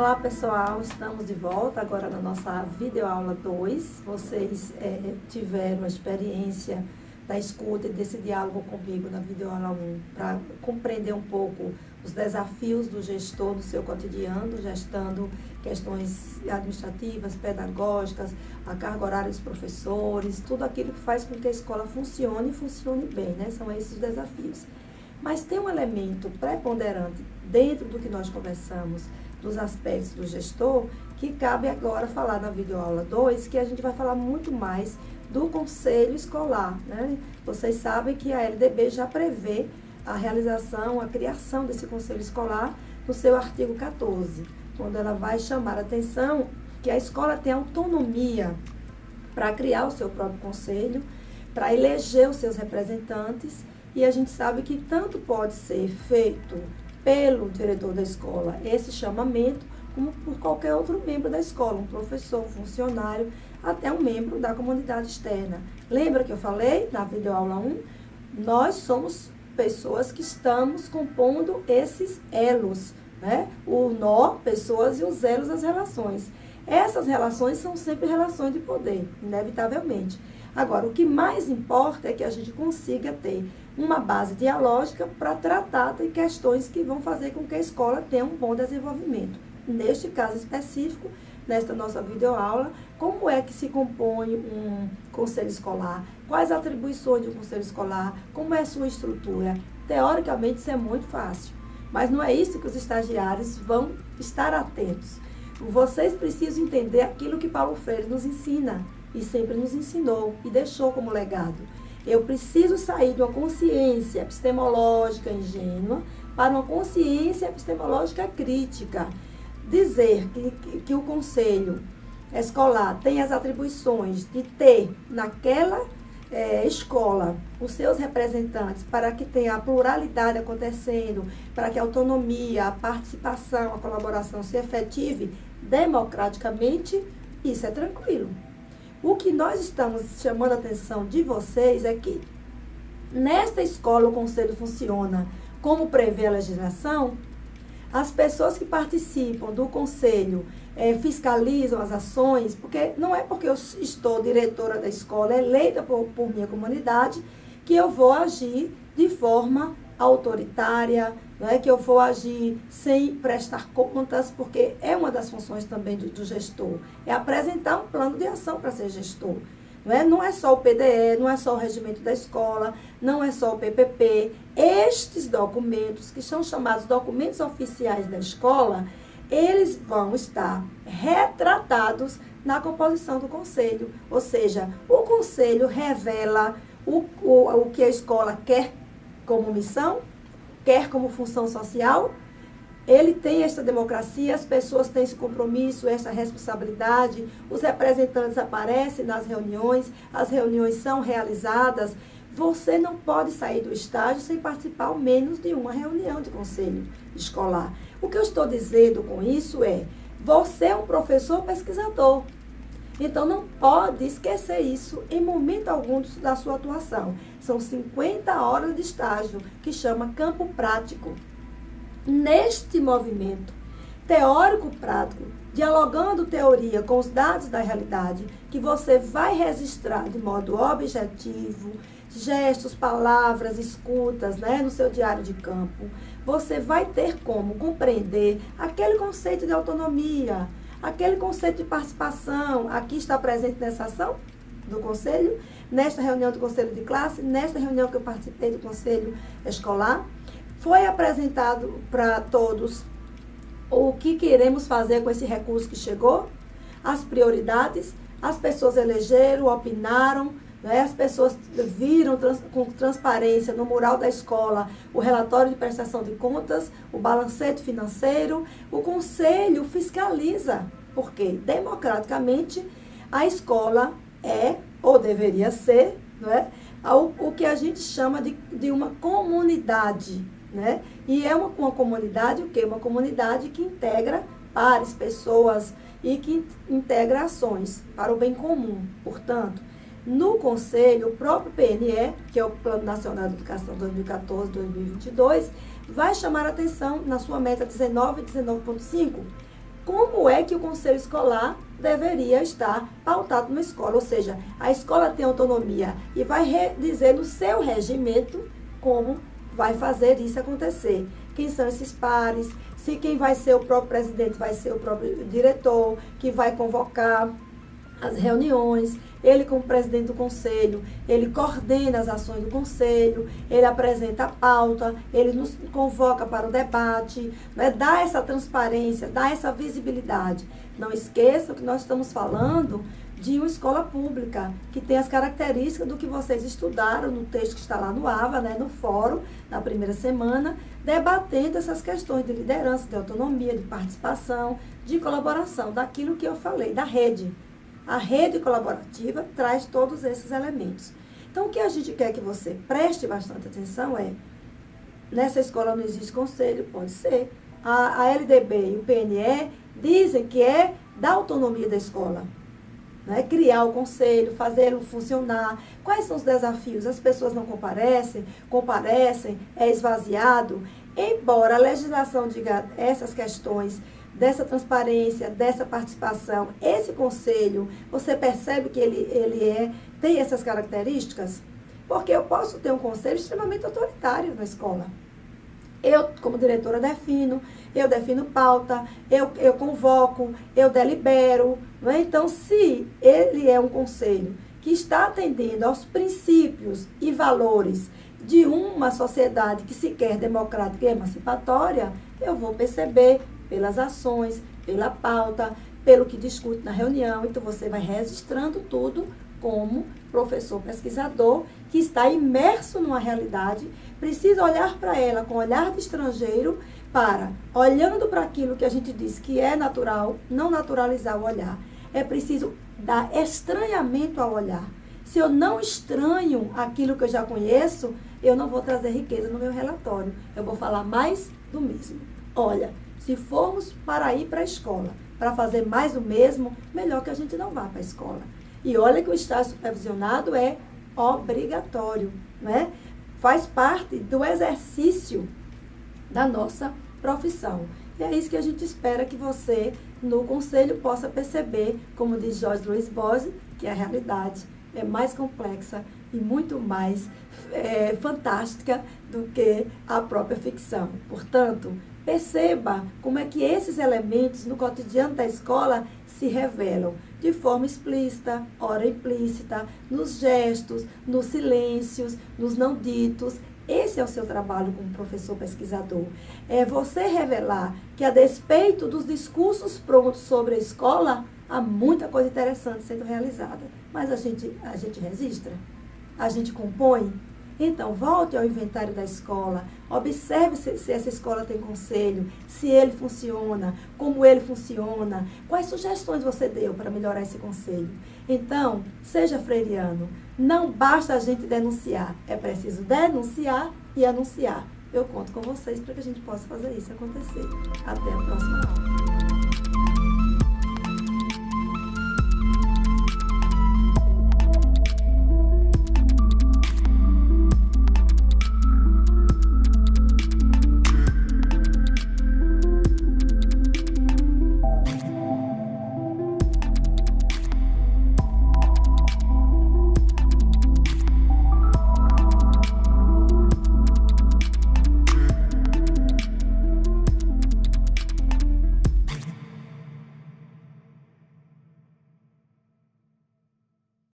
Olá pessoal, estamos de volta agora na nossa videoaula 2. Vocês tiveram a experiência da escuta e desse diálogo comigo na videoaula 1 para compreender um pouco os desafios do gestor no seu cotidiano, gestando questões administrativas, pedagógicas, a carga horária dos professores, tudo aquilo que faz com que a escola funcione e funcione bem, né? São esses os desafios. Mas tem um elemento preponderante dentro do que nós conversamos, dos aspectos do gestor, que cabe agora falar na videoaula 2, que a gente vai falar muito mais do conselho escolar, né? Vocês sabem que a LDB já prevê a realização, a criação desse conselho escolar no seu artigo 14, quando ela vai chamar a atenção que a escola tem autonomia para criar o seu próprio conselho, para eleger os seus representantes, e a gente sabe que tanto pode ser feito pelo diretor da escola esse chamamento, como por qualquer outro membro da escola, um professor, um funcionário, até um membro da comunidade externa. Lembra que eu falei na videoaula 1? Nós somos pessoas que estamos compondo esses elos, né? O nó, pessoas, e os elos, as relações. Essas relações são sempre relações de poder, inevitavelmente. Agora, o que mais importa é que a gente consiga ter uma base dialógica para tratar de questões que vão fazer com que a escola tenha um bom desenvolvimento. Neste caso específico, nesta nossa videoaula, como é que se compõe um conselho escolar, quais atribuições de um conselho escolar, como é a sua estrutura. Teoricamente, isso é muito fácil, mas não é isso que os estagiários vão estar atentos. Vocês precisam entender aquilo que Paulo Freire nos ensina e sempre nos ensinou e deixou como legado. Eu preciso sair de uma consciência epistemológica ingênua para uma consciência epistemológica crítica. Dizer que o conselho escolar tem as atribuições de ter naquela escola os seus representantes para que tenha a pluralidade acontecendo, para que a autonomia, a participação, a colaboração se efetive democraticamente, isso é tranquilo. O que nós estamos chamando a atenção de vocês é que nesta escola o conselho funciona como prevê a legislação. As pessoas que participam do conselho fiscalizam as ações, porque não é porque eu estou diretora da escola, eleita por minha comunidade, que eu vou agir de forma autoritária, não é que eu vou agir sem prestar contas, porque é uma das funções também do gestor, é apresentar um plano de ação para ser gestor. Não é só o PDE, não é só o regimento da escola, não é só o PPP. Estes documentos, que são chamados documentos oficiais da escola, eles vão estar retratados na composição do conselho. Ou seja, o conselho revela o que a escola quer como missão, quer como função social. Ele tem esta democracia, as pessoas têm esse compromisso, essa responsabilidade, os representantes aparecem nas reuniões, as reuniões são realizadas. Você não pode sair do estágio sem participar ao menos de uma reunião de conselho escolar. O que eu estou dizendo com isso é, você é um professor pesquisador. Então, não pode esquecer isso em momento algum da sua atuação. São 50 horas de estágio, que chama campo prático. Neste movimento teórico-prático, dialogando teoria com os dados da realidade, que você vai registrar de modo objetivo, gestos, palavras, escutas, né, no seu diário de campo, você vai ter como compreender aquele conceito de autonomia, aquele conceito de participação. Aqui está presente nessa ação do conselho, nesta reunião do conselho de classe, nesta reunião que eu participei do conselho escolar. Foi apresentado para todos o que queremos fazer com esse recurso que chegou, as prioridades, as pessoas elegeram, opinaram, né? As pessoas viram com transparência no mural da escola o relatório de prestação de contas, o balancete financeiro. O conselho fiscaliza, porque democraticamente a escola é, ou deveria ser, não é? O que a gente chama de uma comunidade, né? E é uma comunidade, o quê? Uma comunidade que integra pares, pessoas, e que integra ações para o bem comum. Portanto, no Conselho, o próprio PNE, que é o Plano Nacional de Educação 2014-2022, vai chamar a atenção na sua meta 19 e 19.5 como é que o conselho escolar deveria estar pautado numa escola. Ou seja, a escola tem autonomia e vai dizer no seu regimento como vai fazer isso acontecer. Quem são esses pares, se quem vai ser o próprio presidente vai ser o próprio diretor, que vai convocar as reuniões, ele como presidente do conselho, ele coordena as ações do conselho, ele apresenta a pauta, ele nos convoca para o debate, né, dá essa transparência, dá essa visibilidade. Não esqueçam que nós estamos falando de uma escola pública, que tem as características do que vocês estudaram no texto que está lá no AVA, né, no fórum, na primeira semana, debatendo essas questões de liderança, de autonomia, de participação, de colaboração, daquilo que eu falei, da rede. A rede colaborativa traz todos esses elementos. Então, o que a gente quer que você preste bastante atenção é, nessa escola não existe conselho, pode ser. A LDB e o PNE dizem que é da autonomia da escola. Né? Criar o conselho, fazê-lo funcionar. Quais são os desafios? As pessoas não comparecem, é esvaziado. Embora a legislação diga essas questões, dessa transparência, dessa participação, esse conselho, você percebe que ele tem essas características? Porque eu posso ter um conselho extremamente autoritário na escola. Eu, como diretora, eu defino pauta, eu convoco, eu delibero. Não é? Então, se ele é um conselho que está atendendo aos princípios e valores de uma sociedade que se quer democrática e emancipatória, eu vou perceber pelas ações, pela pauta, pelo que discute na reunião. Então, você vai registrando tudo como professor pesquisador que está imerso numa realidade, precisa olhar para ela com olhar de estrangeiro para, olhando para aquilo que a gente diz que é natural, não naturalizar o olhar. É preciso dar estranhamento ao olhar. Se eu não estranho aquilo que eu já conheço, eu não vou trazer riqueza no meu relatório. Eu vou falar mais do mesmo. Olha, se formos para ir para a escola, para fazer mais do mesmo, melhor que a gente não vá para a escola. E olha que o estágio supervisionado é obrigatório, né? Faz parte do exercício da nossa profissão. E é isso que a gente espera que você, no conselho, possa perceber, como diz Jorge Luiz Borges, que a realidade é mais complexa e muito mais fantástica do que a própria ficção. Portanto, perceba como é que esses elementos no cotidiano da escola se revelam de forma explícita, ora implícita, nos gestos, nos silêncios, nos não ditos. Esse é o seu trabalho como professor pesquisador. É você revelar que, a despeito dos discursos prontos sobre a escola, há muita coisa interessante sendo realizada. Mas a gente registra? A gente compõe? Então, volte ao inventário da escola, observe se essa escola tem conselho, se ele funciona, como ele funciona, quais sugestões você deu para melhorar esse conselho. Então, seja freiriano, não basta a gente denunciar, é preciso denunciar e anunciar. Eu conto com vocês para que a gente possa fazer isso acontecer. Até a próxima aula.